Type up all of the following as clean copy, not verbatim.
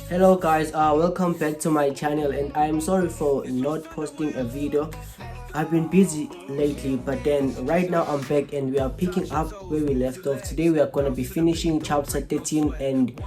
Hello guys, welcome back to my channel, and I'm sorry for not posting a video. I've been busy lately, but then right now I'm back and we are picking up where we left off. Today we are going to be finishing chapter 13, and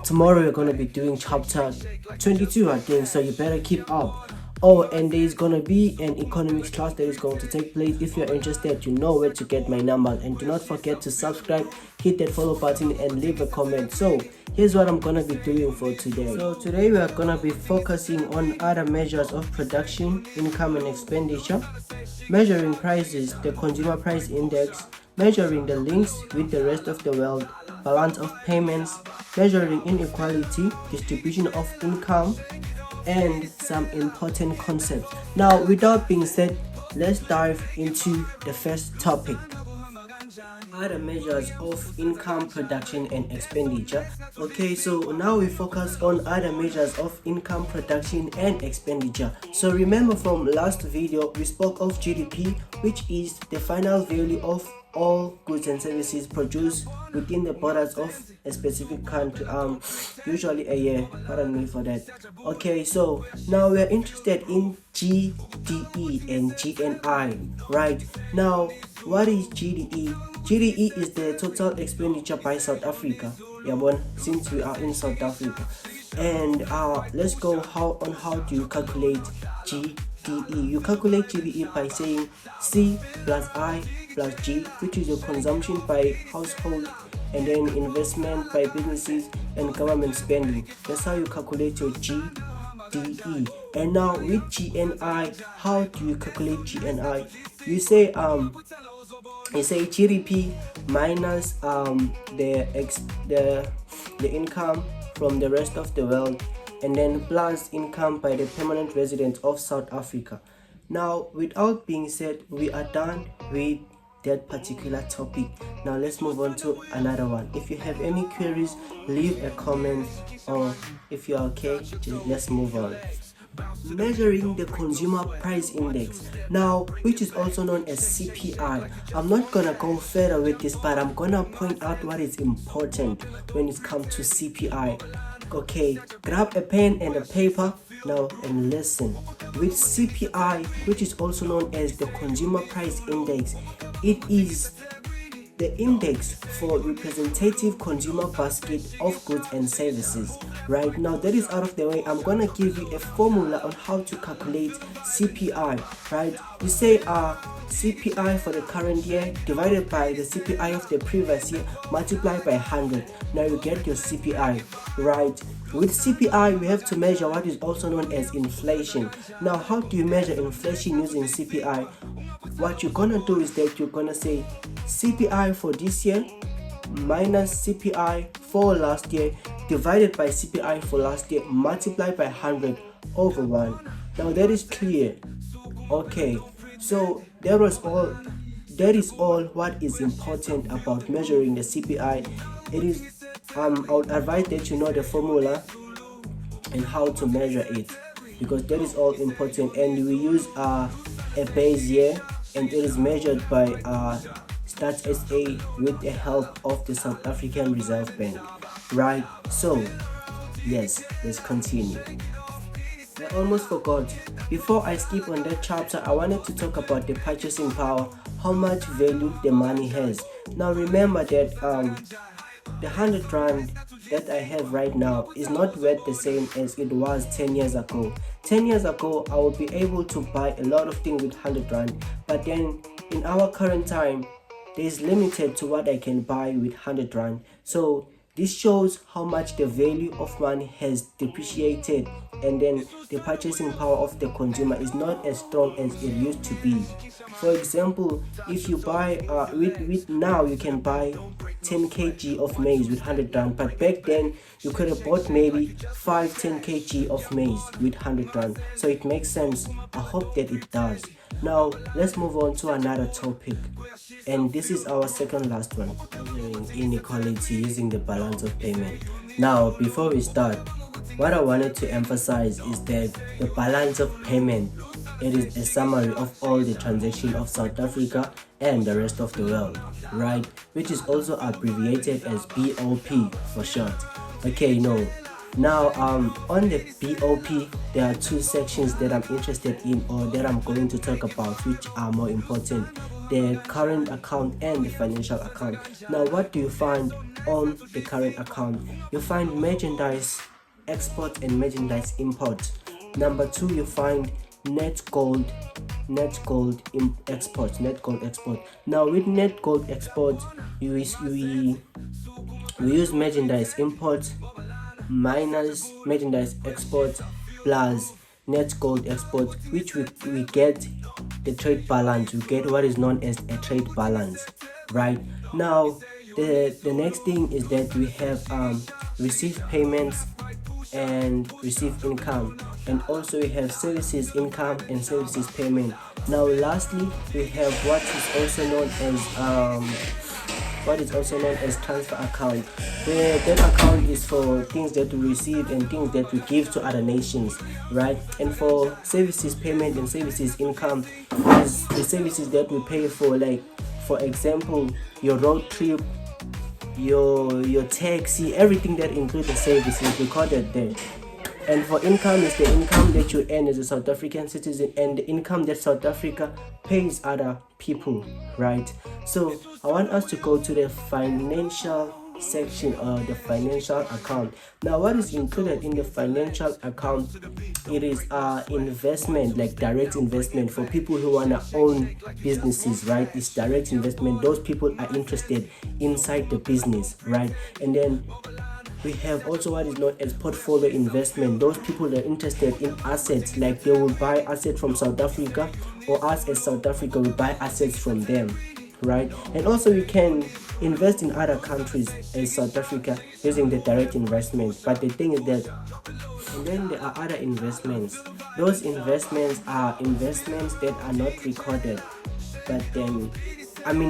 tomorrow we're going to be doing chapter 22, I think, so you better keep up. Oh, and there is going to be an economics class that is going to take place. If you're interested, you know where to get my number, and do not forget to subscribe, hit that follow button and leave a comment. So here's what I'm gonna be doing for today. So today we are gonna be focusing on other measures of production, income and expenditure, measuring prices, the consumer price index, measuring the links with the rest of the world, balance of payments, measuring inequality, distribution of income, and some important concepts. Now, without being said, let's dive into the first topic. Other measures of income, production and expenditure. Okay, so now we focus on other measures of income, production and expenditure. So remember from last video we spoke of GDP, which is the final value of all goods and services produced within the borders of a specific country, usually a year. Pardon me for that. Okay, so now we're interested in GDE and GNI. Right now, what is GDE? GDE is the total expenditure by South Africa. Since we are in South Africa, and let's go how do you calculate GDE? You calculate GDE by saying C plus I plus G, which is your consumption by household, and then investment by businesses and government spending. That's how you calculate your GDE. And now with GNI, how do you calculate GNI? You say GDP minus the income from the rest of the world, and then plus income by the permanent residents of South Africa. Now, without being said, we are done with that particular topic. Now let's move on to another one. If you have any queries, leave a comment, or if you're okay, let's move on. Measuring the consumer price index, now, which is also known as CPI. I'm not gonna go further with this, but I'm gonna point out what is important when it comes to CPI. Okay, grab a pen and a paper now and listen. With CPI, which is also known as the consumer price index, it is the index for representative consumer basket of goods and services. Right now, that is out of the way. I'm gonna give you a formula on how to calculate CPI. Right, you say CPI for the current year divided by the CPI of the previous year multiplied by 100. Now you get your CPI. Right, with CPI we have to measure what is also known as inflation. Now, how do you measure inflation using CPI? What you're gonna do is that you're gonna say CPI for this year minus CPI for last year divided by CPI for last year multiplied by 100 over 1. Now that is clear. Okay, so that is all what is important about measuring the CPI. It is I would advise that you know the formula and how to measure it, because that is all important, and we use a base year, and it is measured by Stats SA with the help of the South African Reserve Bank. Right, so yes, let's continue. I almost forgot. Before I skip on that chapter, I wanted to talk about the purchasing power, how much value the money has. Now remember that the 100 rand that I have right now is not worth the same as it was 10 years ago. 10 years ago, I would be able to buy a lot of things with 100 rand, but then in our current time, there is limited to what I can buy with 100 rand. So this shows how much the value of money has depreciated, and then the purchasing power of the consumer is not as strong as it used to be. For example, if you buy with now you can buy 10 kg of maize with 100 rand, but back then you could have bought maybe 10 kg of maize with 100 rand. So it makes sense. I hope that it does. Now let's move on to another topic, and this is our second last one, measuring inequality using the balance of payment. Now, before we start, what I wanted to emphasize is that the balance of payment, it is a summary of all the transactions of South Africa and the rest of the world, right? Which is also abbreviated as BOP for short. Okay, no, Now on the BOP, there are two sections that I'm interested in, or that I'm going to talk about, which are more important: the current account and the financial account. Now what do you find on the current account? You find merchandise export and merchandise import. Number two, you find net gold export. Now with net gold export, we use merchandise import minus merchandise export plus net gold export, which we get the trade balance. We get what is known as a trade balance. Right now, the next thing is that we have receive payments and receive income, and also we have services income and services payment. Now lastly, we have what is also known as transfer account, where that account is for things that we receive and things that we give to other nations, right? And for services payment and services income is the services that we pay for, like for example your road trip, your taxi, everything that includes the service is recorded there. And for income is the income that you earn as a South African citizen, and the income that South Africa pays other people, right? So I want us to go to the financial section, or the financial account. Now what is included in the financial account? It is investment, like direct investment for people who want to own businesses, right? It's direct investment. Those people are interested inside the business, right? And then we have also what is known as portfolio investment. Those people are interested in assets, like they will buy assets from South Africa, or us as South Africa will buy assets from them, right? And also we can invest in other countries as South Africa using the direct investment. But the thing is that, and then there are other investments. Those investments are investments that are not recorded, but then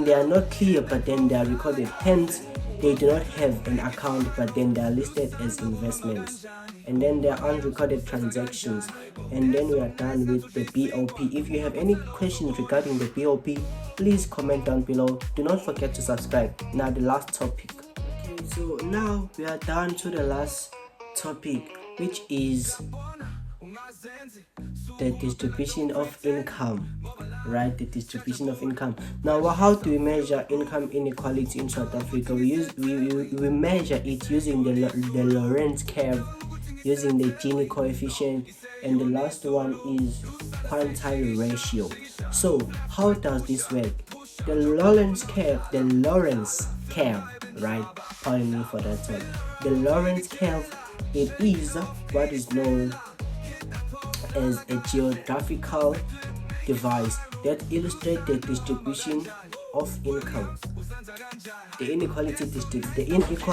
they are not clear, but then they are recorded, hence they do not have an account, but then they are listed as investments. And then there are unrecorded transactions. And then we are done with the BOP. If you have any questions regarding the BOP, please comment down below. Do not forget to subscribe. Now the last topic. Okay, so now we are down to the last topic, which is the distribution of income, right? The distribution of income. Now how do we measure income inequality in South Africa? We measure it using the Lorentz curve, using the Gini coefficient, and the last one is quantile ratio. So how does this work? The Lorentz curve, right? Pardon me for that one. The Lorentz curve, it is what is known as a geographical device that illustrates the distribution of income, the unequal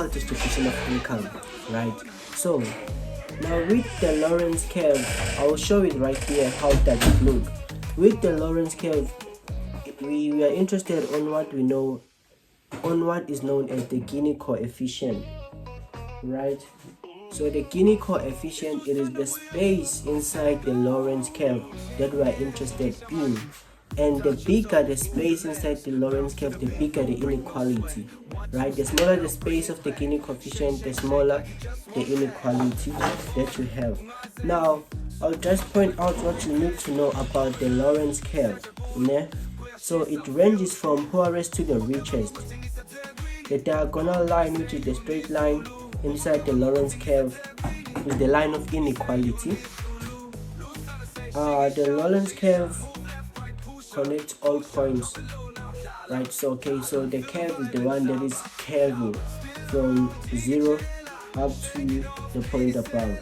distribution of income, right? So now with the Lorentz curve, I will show it right here. How does it look? With the Lorentz curve, we are interested on what we know, on what is known as the Gini coefficient, right? So the Gini coefficient, it is the space inside the Lorentz curve that we are interested in. And the bigger the space inside the Lorentz curve, the bigger the inequality, right? The smaller the space of the Gini coefficient, the smaller the inequality that you have. Now, I'll just point out what you need to know about the Lorentz curve. Yeah? So it ranges from poorest to the richest. The diagonal line, which is the straight line inside the Lorentz curve, is the line of inequality. The Lorentz curve connects all points, right? So the curve is the one that is curving from 0 up to the point above.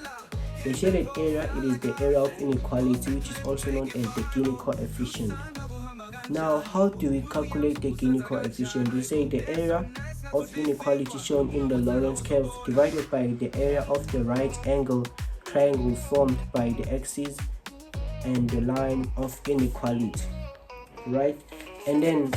The shaded area, it is the area of inequality, which is also known as the Gini coefficient. Now, how do we calculate the Gini coefficient? We say the area of inequality shown in the Lorentz curve divided by the area of the right angle triangle formed by the axis and the line of inequality, right? And then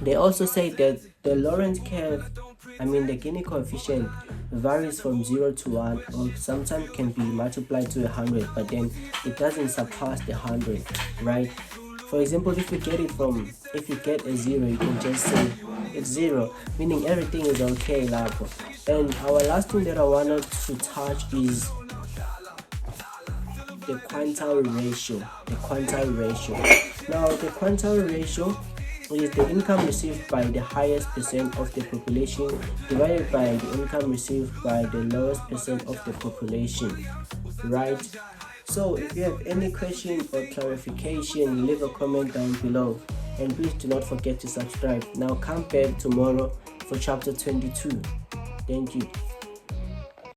they also say that the Lorentz curve, the Gini coefficient, varies from 0 to 1, or sometimes can be multiplied to 100, but then it doesn't surpass the 100, right? For example, if you get a 0, you can just say it's 0, meaning everything is okay, lapho. And our last thing that I wanted to touch is the quantile ratio. Now, the quantile ratio is the income received by the highest percent of the population divided by the income received by the lowest percent of the population, right? So if you have any question or clarification, leave a comment down below, and please do not forget to subscribe. Now come back tomorrow for chapter 22. Thank you.